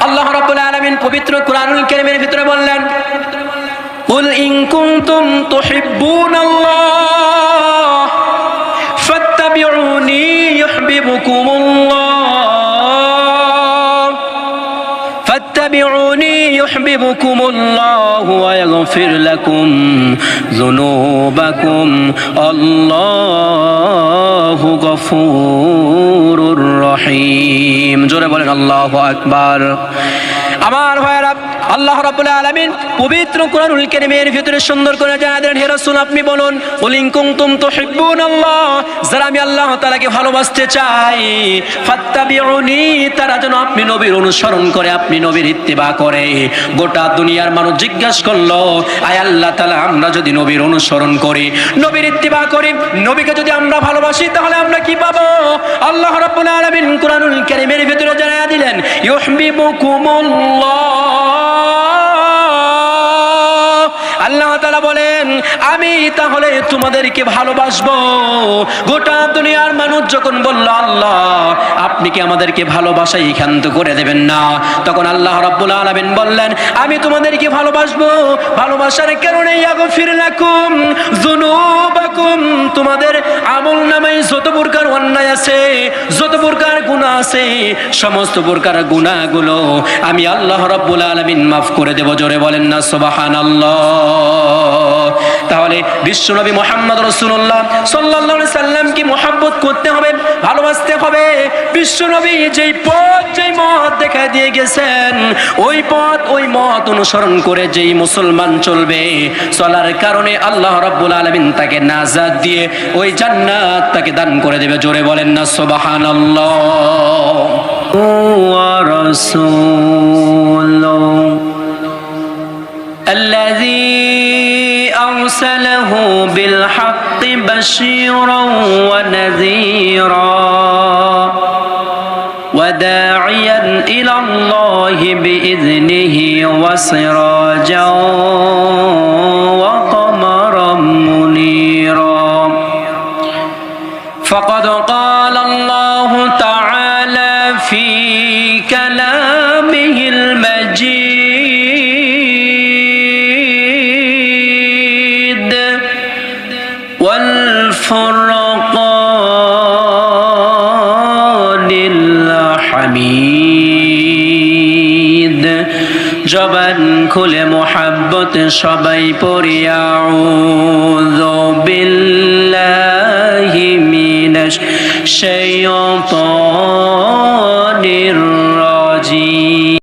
আল্লাহ রাব্বুল আলামিন পবিত্র কুরআনুল কারীমের ভিতরে বললেন, কুল ইন কুনতুম তুহিব্বুনাল্লাহ ফাত্তাবিউনি ইউহিব্বুকুমুল্লাহ ফাত্তাবিউনি ইউহিব্বুকুমুল্লাহু ওয়া ইয়াগফির লাকুম যুনুবাকুম আল্লাহু গফুরুর রহিম। জোরে বলেন আল্লাহু আকবার। আমার ভাইরা, আল্লাহ রাব্বুল আলামিন পবিত্র কুরআনুল কারীমের ভিতরে সুন্দর করে জানালেন, হে রাসূল আপনি বলুন, কুল ইন কুনতুম তুহিব্বুনাল্লাহ, যারা আমি আল্লাহ তাআলাকে ভালোবাসতে চাই, ফাত্তাবিউনি, তারা যেন আপনি নবীর অনুসরণ করে, আপনি নবীর ইত্তিবা করে। গোটা দুনিয়ার মানুষ জিজ্ঞাসা করলো, আয় আল্লাহ তাআলা, আমরা যদি নবীর অনুসরণ করি, নবীর ইত্তিবা করি, নবীকে যদি আমরা ভালোবাসি, তাহলে আমরা কি পাবো? আল্লাহ রাব্বুল আলামিন কুরআনুল কারীমের ভিতরে জানায়া দিলেন, ইউহিব্বুকুমুল্লাহ। আল্লাহ তাআলা বলেন, আমি তাহলে তোমাদেরকে ভালোবাসবো। গোটা দুনিয়ার মানুষ যখন বলল, আল্লাহ আপনি কি আমাদেরকে ভালোবাসায় ক্ষান্ত করে দেবেন না, তখন আল্লাহ রাব্বুল আলামিন বললেন, আমি তোমাদেরকে ভালোবাসবো। ভালোবাসার কারণে ইয়াগফির লাকুম যুনুবাকুম, তোমাদের আমল নামায় যত প্রকার অন্যায় আছে, যত প্রকার গুনাহ আছে, সমস্ত প্রকার গুনাহগুলো আমি আল্লাহ রাব্বুল আলামিন মাফ করে দেব। জোরে বলেন না সুবহানাল্লাহ। তাহলে বিশ্বনবী মুহাম্মদ রাসূলুল্লাহ সাল্লাল্লাহু আলাইহি সাল্লামকে মুহাব্বত করতে হবে, ভালোবাসতে হবে। বিশ্বনবী যেই পথ, যেই মত দেখা দিয়ে গেছেন, ওই পথ, ওই মত অনুসরণ করে যেই মুসলমান চলবে, চলার কারণে আল্লাহ রাব্বুল আলামিন তাকে নাজাত দিয়ে ওই জান্নাত তাকে দান করে দেবে। জোরে বলেন না সুবহানাল্লাহ। ওয়া রাসূলুহু الذي أرسله بالحق بشيرا ونذيرا وداعيا إلى الله بإذنه وسراجا وقمرا منيرا فقد قال الله تعالى في كلامه المجيد والفرقان الحميد। জবান খুলে মোহাব্বত সবাই পড়ি, আউযু বিল্লাহি মিনাশ শাইতানির